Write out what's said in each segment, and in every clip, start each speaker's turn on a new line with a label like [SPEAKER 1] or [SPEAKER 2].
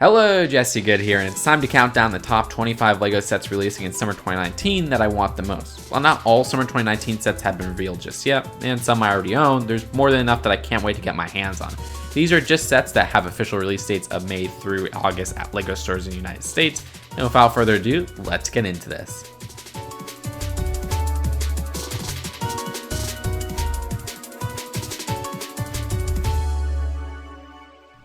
[SPEAKER 1] Hello, Jesse Good here, and it's time to count down the top 25 LEGO sets releasing in summer 2019 that I want the most. While not all summer 2019 sets have been revealed just yet, and some I already own, there's more than enough that I can't wait to get my hands on. These are just sets that have official release dates of May through August at LEGO stores in the United States, and without further ado, let's get into this.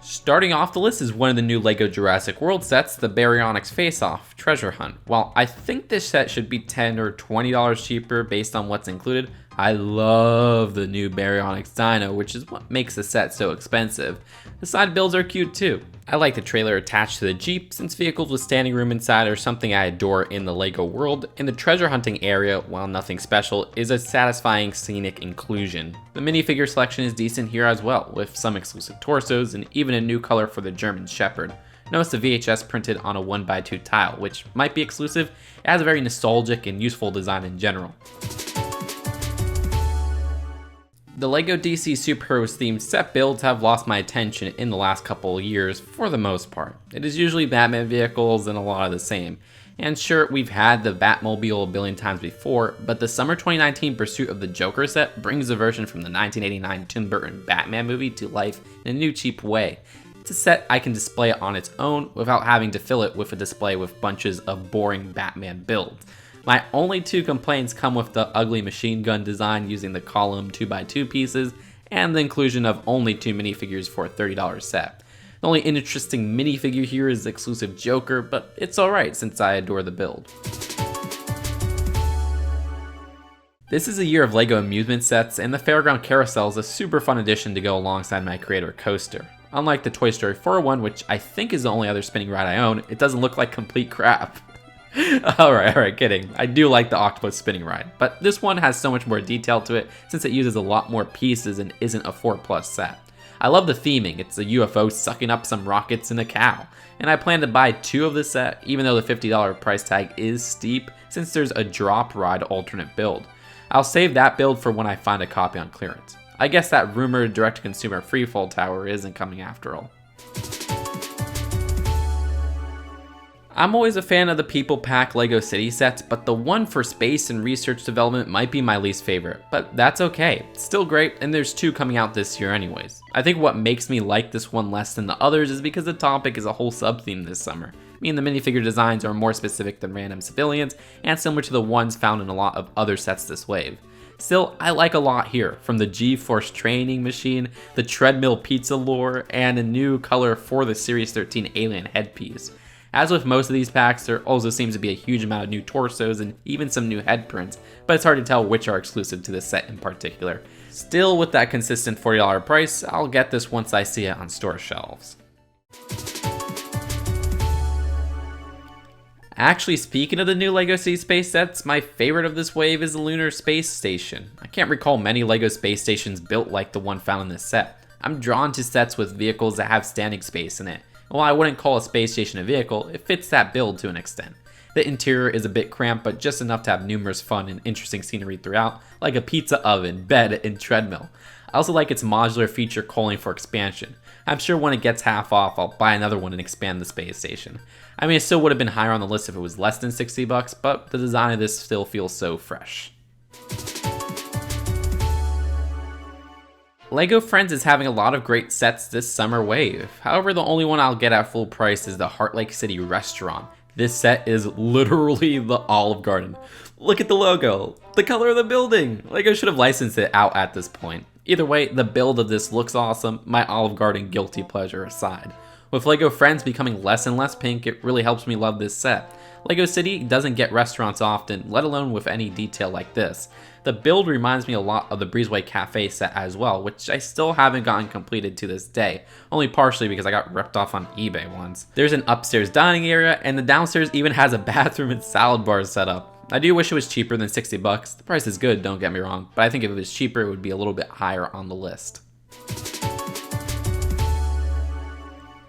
[SPEAKER 1] Starting off the list is one of the new LEGO Jurassic World sets, the Baryonyx Face-Off Treasure Hunt. While I think this set should be $10 or $20 cheaper based on what's included, I love the new Baryonyx Dino, which is what makes the set so expensive. The side builds are cute too. I like the trailer attached to the Jeep, since vehicles with standing room inside are something I adore in the LEGO world, and the treasure hunting area, while nothing special, is a satisfying scenic inclusion. The minifigure selection is decent here as well, with some exclusive torsos and even a new color for the German Shepherd. Notice the VHS printed on a 1x2 tile, which might be exclusive. It has a very nostalgic and useful design in general. The LEGO DC Superheroes themed set builds have lost my attention in the last couple of years for the most part. It is usually Batman vehicles and a lot of the same. And sure, we've had the Batmobile a billion times before, but the summer 2019 Pursuit of the Joker set brings the version from the 1989 Tim Burton Batman movie to life in a new cheap way. It's a set I can display on its own without having to fill it with a display with bunches of boring Batman builds. My only two complaints come with the ugly machine gun design using the column 2x2 pieces and the inclusion of only 2 minifigures for a $30 set. The only interesting minifigure here is the exclusive Joker, but it's alright since I adore the build. This is a year of LEGO amusement sets, and the Fairground Carousel is a super fun addition to go alongside my Creator Coaster. Unlike the Toy Story 401, which I think is the only other spinning ride I own, it doesn't look like complete crap. Alright, kidding. I do like the octopus spinning ride, but this one has so much more detail to it since it uses a lot more pieces and isn't a 4+ set. I love the theming. It's a UFO sucking up some rockets and a cow, and I plan to buy 2 of the set even though the $50 price tag is steep since there's a drop ride alternate build. I'll save that build for when I find a copy on clearance. I guess that rumored direct-to-consumer freefall tower isn't coming after all. I'm always a fan of the People Pack LEGO City sets, but the one for space and research development might be my least favorite, but that's okay. It's still great, and there's 2 coming out this year anyways. I think what makes me like this one less than the others is because the topic is a whole sub-theme this summer. I mean, the minifigure designs are more specific than random civilians, and similar to the ones found in a lot of other sets this wave. Still, I like a lot here, from the G-Force training machine, the treadmill pizza lure, and a new color for the Series 13 alien headpiece. As with most of these packs, there also seems to be a huge amount of new torsos and even some new head prints, but it's hard to tell which are exclusive to this set in particular. Still, with that consistent $40 price, I'll get this once I see it on store shelves. Actually, speaking of the new LEGO City Space sets, my favorite of this wave is the Lunar Space Station. I can't recall many LEGO space stations built like the one found in this set. I'm drawn to sets with vehicles that have standing space in it. While I wouldn't call a space station a vehicle, it fits that build to an extent. The interior is a bit cramped, but just enough to have numerous fun and interesting scenery throughout, like a pizza oven, bed, and treadmill. I also like its modular feature calling for expansion. I'm sure when it gets half off, I'll buy another one and expand the space station. I mean, it still would have been higher on the list if it was less than $60, but the design of this still feels so fresh. LEGO Friends is having a lot of great sets this summer wave. However, the only one I'll get at full price is the Heartlake City Restaurant. This set is literally the Olive Garden. Look at the logo, the color of the building. LEGO should have licensed it out at this point. Either way, the build of this looks awesome, my Olive Garden guilty pleasure aside. With LEGO Friends becoming less and less pink, it really helps me love this set. LEGO City doesn't get restaurants often, let alone with any detail like this. The build reminds me a lot of the Breezeway Cafe set as well, which I still haven't gotten completed to this day, only partially because I got ripped off on eBay once. There's an upstairs dining area, and the downstairs even has a bathroom and salad bar set up. I do wish it was cheaper than $60. The price is good, don't get me wrong, but I think if it was cheaper, it would be a little bit higher on the list.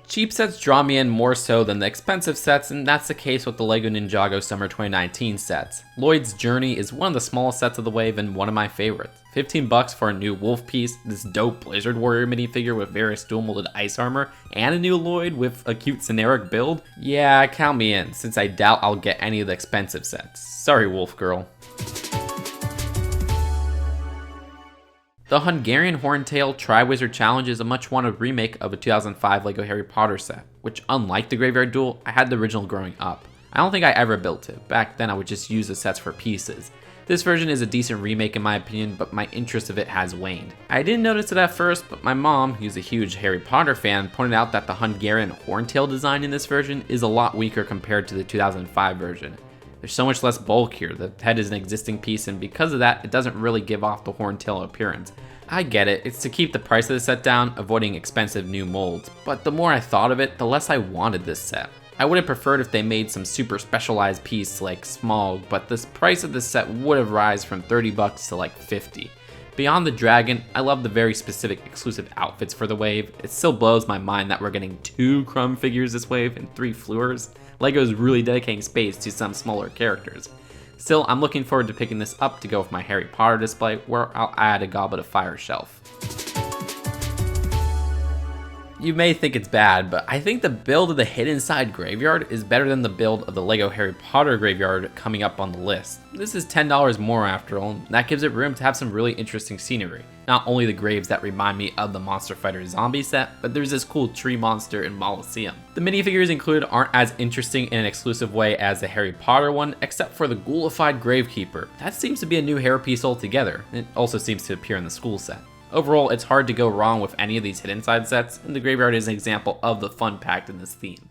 [SPEAKER 1] Cheap sets draw me in more so than the expensive sets, and that's the case with the LEGO Ninjago Summer 2019 sets. Lloyds Journey is one of the smallest sets of the wave and one of my favorites. 15 bucks for a new wolf piece, this dope Blizzard Warrior minifigure with various dual molded ice armor, and a new Lloyd with a cute generic build? Yeah, count me in, since I doubt I'll get any of the expensive sets. Sorry, Wolf Girl. The Hungarian Horntail Tri-Wizard Challenge is a much wanted remake of a 2005 LEGO Harry Potter set, which unlike the Graveyard Duel, I had the original growing up. I don't think I ever built it, back then I would just use the sets for pieces. This version is a decent remake in my opinion, but my interest of it has waned. I didn't notice it at first, but my mom, who's a huge Harry Potter fan, pointed out that the Hungarian Horntail design in this version is a lot weaker compared to the 2005 version. There's so much less bulk here, the head is an existing piece, and because of that, it doesn't really give off the horntail appearance. I get it, it's to keep the price of the set down, avoiding expensive new molds, but the more I thought of it, the less I wanted this set. I would have preferred if they made some super specialized piece like Smog, but the price of this set would have risen from 30 bucks to like 50. Beyond the dragon, I love the very specific exclusive outfits for the wave. It still blows my mind that we're getting 2 Crumb figures this wave and 3 Fleurs. LEGO's really dedicating space to some smaller characters. Still, I'm looking forward to picking this up to go with my Harry Potter display, where I'll add a Goblet of Fire shelf. You may think it's bad, but I think the build of the Hidden Side Graveyard is better than the build of the LEGO Harry Potter Graveyard coming up on the list. This is $10 more after all, and that gives it room to have some really interesting scenery. Not only the graves that remind me of the Monster Fighter zombie set, but there's this cool tree monster in Molosseum. The minifigures included aren't as interesting in an exclusive way as the Harry Potter one, except for the ghoulified Gravekeeper. That seems to be a new hairpiece altogether. It also seems to appear in the school set. Overall, it's hard to go wrong with any of these Hidden Side sets, and the Graveyard is an example of the fun packed in this theme.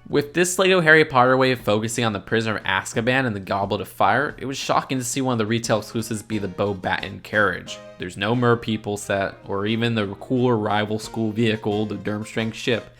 [SPEAKER 1] With this LEGO Harry Potter wave focusing on the Prisoner of Azkaban and the Goblet of Fire, it was shocking to see one of the retail exclusives be the Bo Batten carriage. There's no Merpeople set, or even the cooler rival school vehicle, the Durmstrang ship.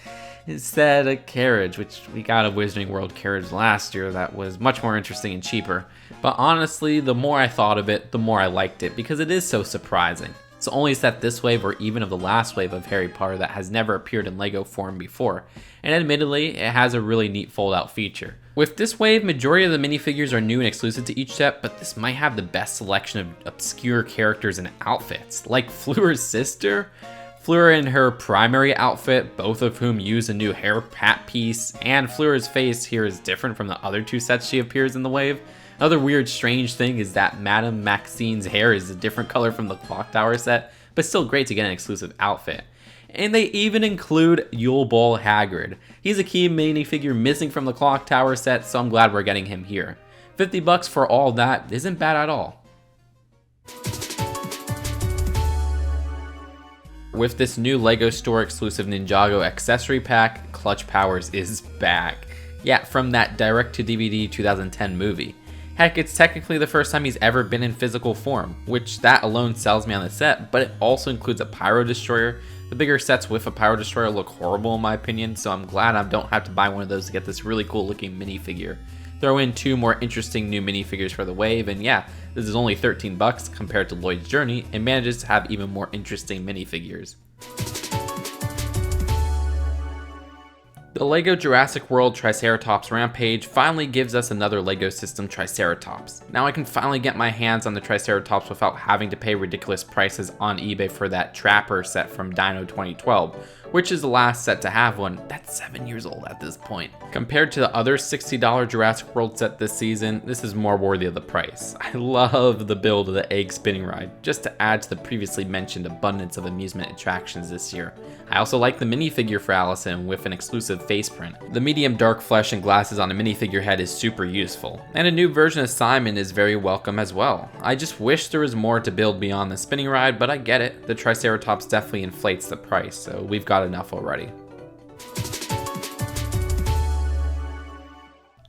[SPEAKER 1] Instead, a carriage, which we got a Wizarding World carriage last year that was much more interesting and cheaper. But honestly, the more I thought of it, the more I liked it, because it is so surprising. It's the only set this wave or even of the last wave of Harry Potter that has never appeared in LEGO form before, and admittedly, it has a really neat fold-out feature. With this wave, majority of the minifigures are new and exclusive to each set, but this might have the best selection of obscure characters and outfits, like Fleur's sister. Fleur in her primary outfit, both of whom use a new hair hat piece, and Fleur's face here is different from the other 2 sets she appears in the wave. Another weird strange thing is that Madame Maxine's hair is a different color from the Clock Tower set, but still great to get an exclusive outfit. And they even include Yule Ball Hagrid. He's a key minifigure missing from the Clock Tower set, so I'm glad we're getting him here. 50 bucks for all that isn't bad at all. With this new LEGO Store exclusive Ninjago accessory pack, Clutch Powers is back. Yeah, from that direct-to-DVD 2010 movie. Heck, it's technically the first time he's ever been in physical form, which that alone sells me on the set, but it also includes a Pyro Destroyer. The bigger sets with a Pyro Destroyer look horrible in my opinion, so I'm glad I don't have to buy one of those to get this really cool looking minifigure. Throw in 2 more interesting new minifigures for the wave, and yeah, this is only 13 bucks compared to Lloyds Journey, and manages to have even more interesting minifigures. The LEGO Jurassic World Triceratops Rampage finally gives us another LEGO system Triceratops. Now I can finally get my hands on the Triceratops without having to pay ridiculous prices on eBay for that Trapper set from Dino 2012, which is the last set to have one that's 7 years old at this point. Compared to the other $60 Jurassic World set this season, this is more worthy of the price. I love the build of the egg spinning ride, just to add to the previously mentioned abundance of amusement attractions this year. I also like the minifigure for Allison with an exclusive face print. The medium dark flesh and glasses on a minifigure head is super useful, and a new version of Simon is very welcome as well. I just wish there was more to build beyond the spinning ride, but I get it. The Triceratops definitely inflates the price, so we've got enough already.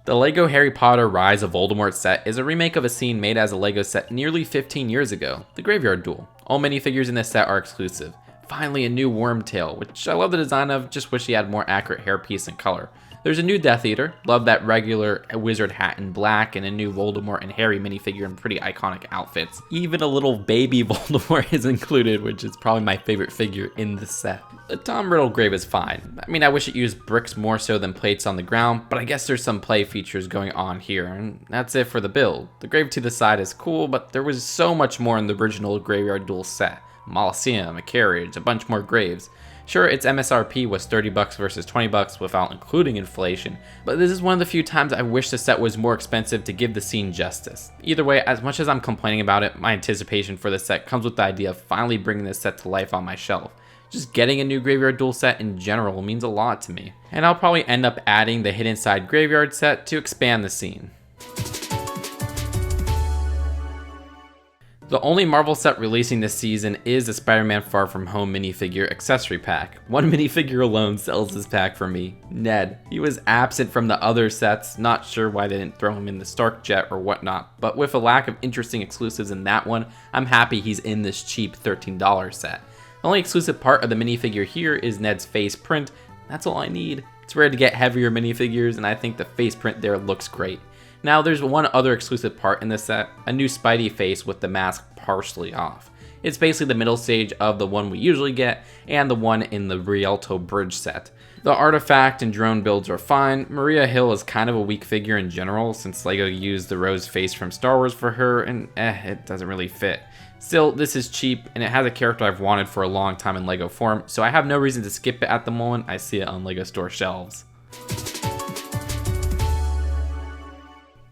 [SPEAKER 1] The LEGO Harry Potter Rise of Voldemort set is a remake of a scene made as a LEGO set nearly 15 years ago, the Graveyard Duel. All minifigures in this set are exclusive. finally a new Wormtail, which I love the design of, just wish he had more accurate hairpiece and color. There's a new Death Eater, love that regular wizard hat in black, and a new Voldemort and Harry minifigure in pretty iconic outfits. Even a little baby Voldemort is included, which is probably my favorite figure in the set. The Tom Riddle grave is fine. I mean, I wish it used bricks more so than plates on the ground, but I guess there's some play features going on here, and that's it for the build. The grave to the side is cool, but there was so much more in the original Graveyard Duel set. A Molosseum, a carriage, a bunch more graves. Sure, its MSRP was $30 versus $20 without including inflation, but this is one of the few times I wish the set was more expensive to give the scene justice. Either way, as much as I'm complaining about it, my anticipation for the set comes with the idea of finally bringing this set to life on my shelf. Just getting a new Graveyard Duel set in general means a lot to me, and I'll probably end up adding the Hidden Side Graveyard set to expand the scene. The only Marvel set releasing this season is the Spider-Man Far From Home minifigure accessory pack. One minifigure alone sells this pack for me, Ned. He was absent from the other sets, not sure why they didn't throw him in the Stark Jet or whatnot, but with a lack of interesting exclusives in that one, I'm happy he's in this cheap $13 set. The only exclusive part of the minifigure here is Ned's face print. That's all I need. It's rare to get heavier minifigures, and I think the face print there looks great. Now there's one other exclusive part in this set, a new Spidey face with the mask partially off. It's basically the middle stage of the one we usually get and the one in the Rialto Bridge set. The artifact and drone builds are fine. Maria Hill is kind of a weak figure in general since LEGO used the Rose face from Star Wars for her and it doesn't really fit. Still, this is cheap and it has a character I've wanted for a long time in LEGO form, so I have no reason to skip it at the moment I see it on LEGO store shelves.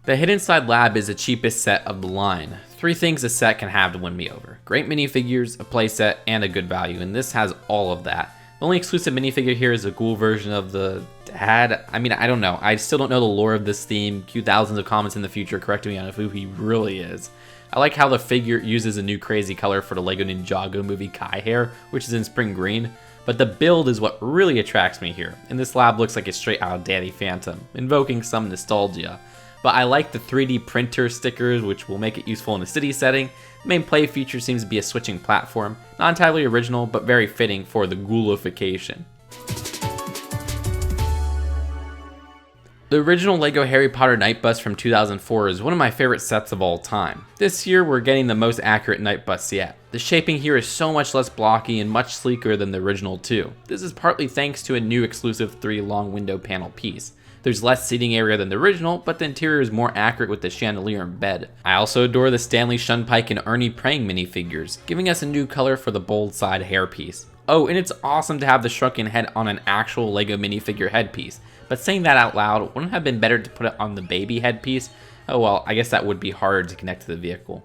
[SPEAKER 1] The Hidden Side Lab is the cheapest set of the line. 3 things a set can have to win me over. Great minifigures, a playset, and a good value, and this has all of that. The only exclusive minifigure here is a ghoul version of the dad. I mean, I don't know. I still don't know the lore of this theme. Cue thousands of comments in the future correcting me on who he really is. I like how the figure uses a new crazy color for the LEGO Ninjago movie Kai hair, which is in spring green. But the build is what really attracts me here, and this lab looks like it's straight out of Danny Phantom, invoking some nostalgia. But I like the 3D printer stickers, which will make it useful in a city setting. The main play feature seems to be a switching platform, not entirely original, but very fitting for the ghoulification. The original LEGO Harry Potter Night Bus from 2004 is one of my favorite sets of all time. This year we're getting the most accurate Night Bus yet. The shaping here is so much less blocky and much sleeker than the original too. This is partly thanks to a new exclusive 3 long window panel piece. There's less seating area than the original, but the interior is more accurate with the chandelier and bed. I also adore the Stanley Shunpike and Ernie praying minifigures, giving us a new color for the bold side hairpiece. Oh, and it's awesome to have the shrunken head on an actual LEGO minifigure headpiece, but saying that out loud, wouldn't it have been better to put it on the baby headpiece? Oh well, I guess that would be harder to connect to the vehicle.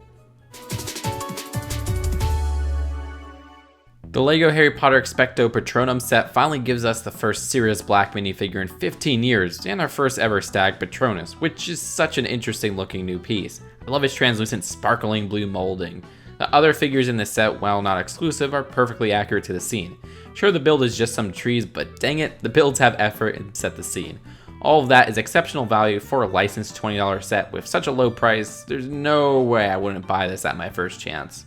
[SPEAKER 1] The LEGO Harry Potter Expecto Patronum set finally gives us the first Sirius Black minifigure in 15 years, and our first ever Stag Patronus, which is such an interesting looking new piece. I love its translucent sparkling blue molding. The other figures in this set, while not exclusive, are perfectly accurate to the scene. Sure, the build is just some trees, but dang it, the builds have effort and set the scene. All of that is exceptional value for a licensed $20 set with such a low price. There's no way I wouldn't buy this at my first chance.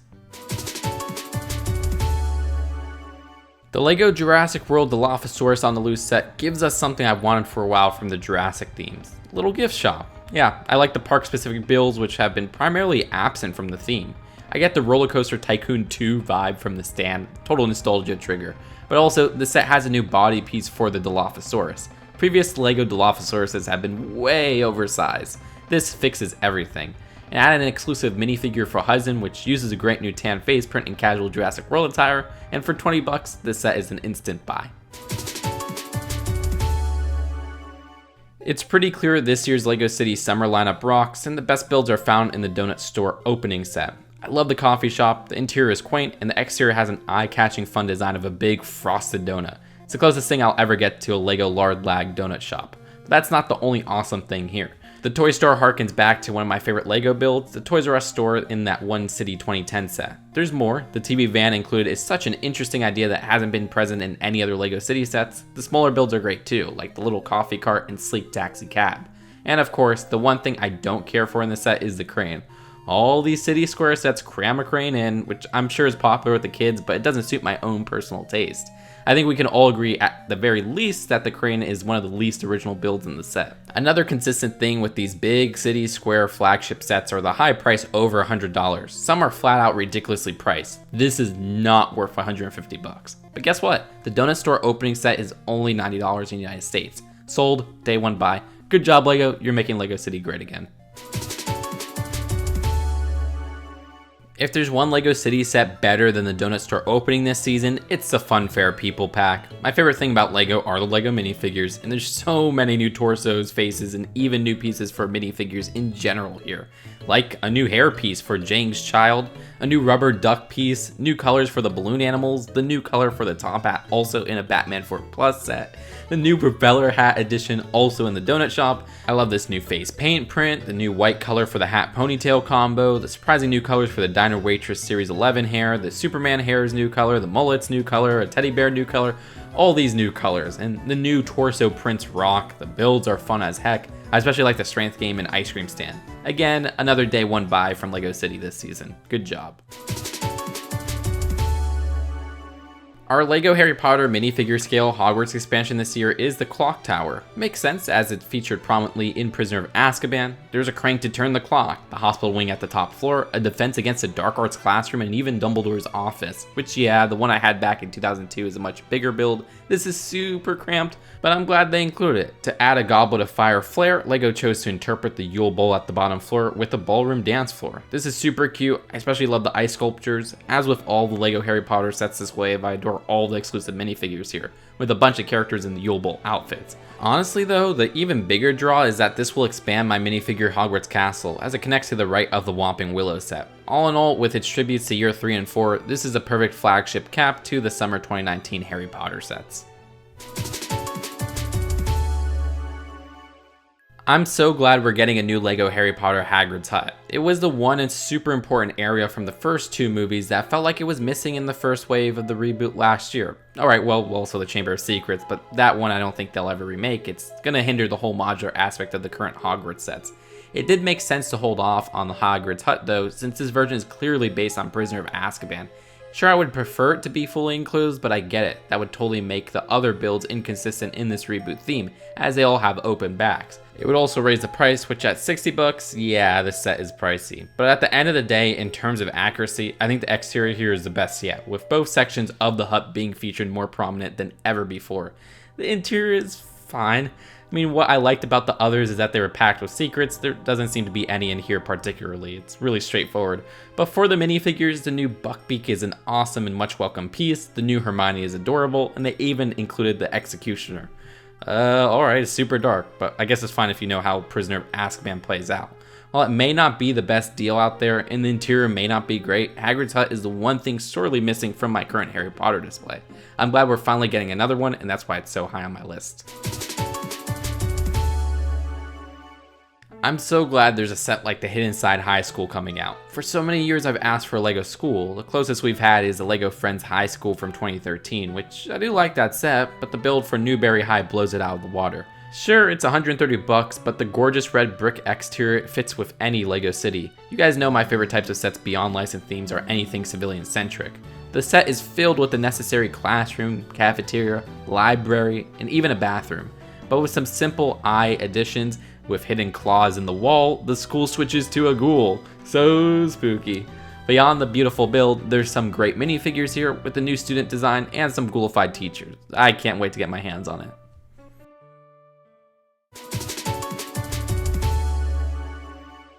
[SPEAKER 1] The LEGO Jurassic World Dilophosaurus on the Loose set gives us something I've wanted for a while from the Jurassic themes. Little gift shop. Yeah, I like the park-specific builds which have been primarily absent from the theme. I get the Roller Coaster Tycoon 2 vibe from the stand, total nostalgia trigger, but also the set has a new body piece for the Dilophosaurus. Previous LEGO Dilophosauruses have been way oversized. This fixes everything. And added an exclusive minifigure for Hudson, which uses a great new tan face print and casual Jurassic World attire, and for $20, this set is an instant buy. It's pretty clear this year's LEGO City summer lineup rocks, and the best builds are found in the Donut Store opening set. I love the coffee shop, the interior is quaint, and the exterior has an eye-catching fun design of a big frosted donut. It's the closest thing I'll ever get to a LEGO Lard Lag donut shop. But that's not the only awesome thing here. The toy store harkens back to one of my favorite LEGO builds, the Toys R Us store in that One City 2010 set. There's more. The TV van included is such an interesting idea that hasn't been present in any other LEGO City sets. The smaller builds are great too, like the little coffee cart and sleek taxi cab. And of course, the one thing I don't care for in this set is the crane. All these city square sets cram a crane in, which I'm sure is popular with the kids, but it doesn't suit my own personal taste. I think we can all agree at the very least that the crane is one of the least original builds in the set. Another consistent thing with these big city square flagship sets are the high price over $100. Some are flat out ridiculously priced. This is not worth $150. But guess what? The donut store opening set is only $90 in the United States. Sold, day one buy. Good job, LEGO, you're making LEGO City great again. If there's one LEGO City set better than the donut store opening this season, it's the Funfair People Pack. My favorite thing about LEGO are the LEGO minifigures, and there's so many new torsos, faces, and even new pieces for minifigures in general here. Like a new hair piece for Jang's child, a new rubber duck piece, new colors for the balloon animals, the new color for the top hat also in a Batman 4 Plus set, the new propeller hat edition also in the donut shop. I love this new face paint print, the new white color for the hat ponytail combo, the surprising new colors for the Diner Waitress Series 11 hair, the Superman hair's new color, the mullet's new color, a teddy bear new color, all these new colors, and the new torso prints rock. The builds are fun as heck. I especially like the strength game and ice cream stand. Again, another day one buy from LEGO City this season. Good job. Our LEGO Harry Potter minifigure scale Hogwarts expansion this year is the Clock Tower. Makes sense as it's featured prominently in Prisoner of Azkaban. There's a crank to turn the clock, the hospital wing at the top floor, a defense against a dark arts classroom, and even Dumbledore's office. Which, yeah, the one I had back in 2002 is a much bigger build. This is super cramped, but I'm glad they included it. To add a Goblet of Fire flair, LEGO chose to interpret the Yule Bowl at the bottom floor with a ballroom dance floor. This is super cute. I especially love the ice sculptures. As with all the LEGO Harry Potter sets this wave, I adore all the exclusive minifigures here, with a bunch of characters in the Yule Bowl outfits. Honestly though, the even bigger draw is that this will expand my minifigure Hogwarts Castle, as it connects to the right of the Whomping Willow set. All in all, with its tributes to year 3 and 4, this is a perfect flagship cap to the summer 2019 Harry Potter sets. I'm so glad we're getting a new LEGO Harry Potter Hagrids Hut. It was the one and super important area from the first 2 movies that felt like it was missing in the first wave of the reboot last year. Alright, well, also the Chamber of Secrets, but that one I don't think they'll ever remake. It's gonna hinder the whole modular aspect of the current Hogwarts sets. It did make sense to hold off on the Hagrids Hut though, since this version is clearly based on Prisoner of Azkaban. Sure, I would prefer it to be fully enclosed, but I get it. That would totally make the other builds inconsistent in this reboot theme, as they all have open backs. It would also raise the price, which at $60, yeah, this set is pricey. But at the end of the day, in terms of accuracy, I think the exterior here is the best yet, with both sections of the hut being featured more prominent than ever before. The interior is fine. I mean, what I liked about the others is that they were packed with secrets. There doesn't seem to be any in here particularly. It's really straightforward. But for the minifigures, the new Buckbeak is an awesome and much welcome piece. The new Hermione is adorable, and they even included the Executioner. Alright, it's super dark, but I guess it's fine if you know how Prisoner of Azkaban plays out. While it may not be the best deal out there, and the interior may not be great, Hagrid's Hut is the one thing sorely missing from my current Harry Potter display. I'm glad we're finally getting another one, and that's why it's so high on my list. I'm so glad there's a set like the Hidden Side High School coming out. For so many years I've asked for a LEGO school. The closest we've had is the LEGO Friends High School from 2013, which I do like that set, but the build for Newberry High blows it out of the water. Sure, it's $130, but the gorgeous red brick exterior fits with any LEGO city. You guys know my favorite types of sets beyond licensed themes are anything civilian-centric. The set is filled with the necessary classroom, cafeteria, library, and even a bathroom. But with some simple eye additions, with hidden claws in the wall, the school switches to a ghoul. So spooky. Beyond the beautiful build, there's some great minifigures here with the new student design and some ghoulified teachers. I can't wait to get my hands on it.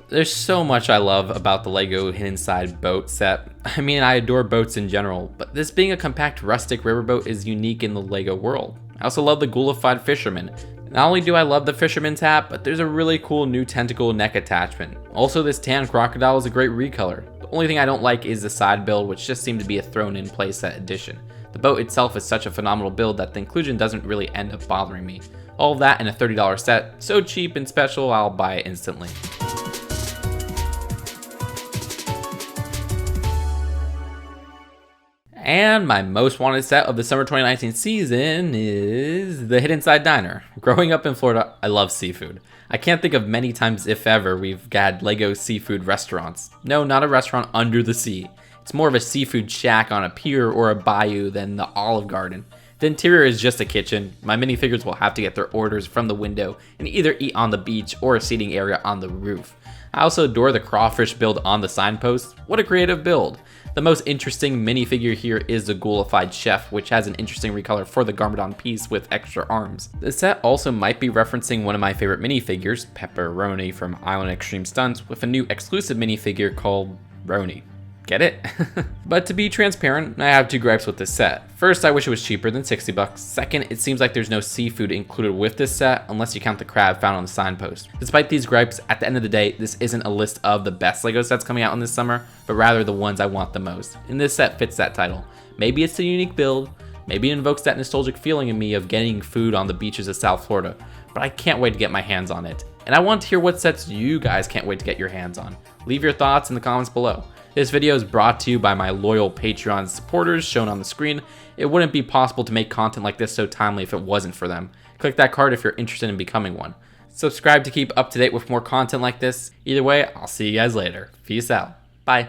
[SPEAKER 1] There's so much I love about the LEGO Hidden Side boat set. I mean, I adore boats in general, but this being a compact rustic riverboat is unique in the LEGO world. I also love the ghoulified fisherman. Not only do I love the fisherman's hat, but there's a really cool new tentacle neck attachment. Also, this tan crocodile is a great recolor. The only thing I don't like is the side build, which just seemed to be a thrown-in playset addition. The boat itself is such a phenomenal build that the inclusion doesn't really end up bothering me. All of that in a $30 set, so cheap and special I'll buy it instantly. And my most wanted set of the summer 2019 season is the Hidden Side Diner. Growing up in Florida, I love seafood. I can't think of many times, if ever, we've had Lego seafood restaurants. No, not a restaurant under the sea. It's more of a seafood shack on a pier or a bayou than the Olive Garden. The interior is just a kitchen. My minifigures will have to get their orders from the window and either eat on the beach or a seating area on the roof. I also adore the crawfish build on the signpost. What a creative build. The most interesting minifigure here is the Ghoulified Chef, which has an interesting recolor for the Garmadon piece with extra arms. The set also might be referencing one of my favorite minifigures, Pepperoni from Island Extreme Stunts, with a new exclusive minifigure called Roni. Get it? But to be transparent, I have two gripes with this set. First, I wish it was cheaper than $60. Second, it seems like there's no seafood included with this set unless you count the crab found on the signpost. Despite these gripes, at the end of the day, this isn't a list of the best LEGO sets coming out in this summer, but rather the ones I want the most. And this set fits that title. Maybe it's a unique build, maybe it invokes that nostalgic feeling in me of getting food on the beaches of South Florida, but I can't wait to get my hands on it. And I want to hear what sets you guys can't wait to get your hands on. Leave your thoughts in the comments below. This video is brought to you by my loyal Patreon supporters shown on the screen. It wouldn't be possible to make content like this so timely if it wasn't for them. Click that card if you're interested in becoming one. Subscribe to keep up to date with more content like this. Either way, I'll see you guys later. Peace out. Bye.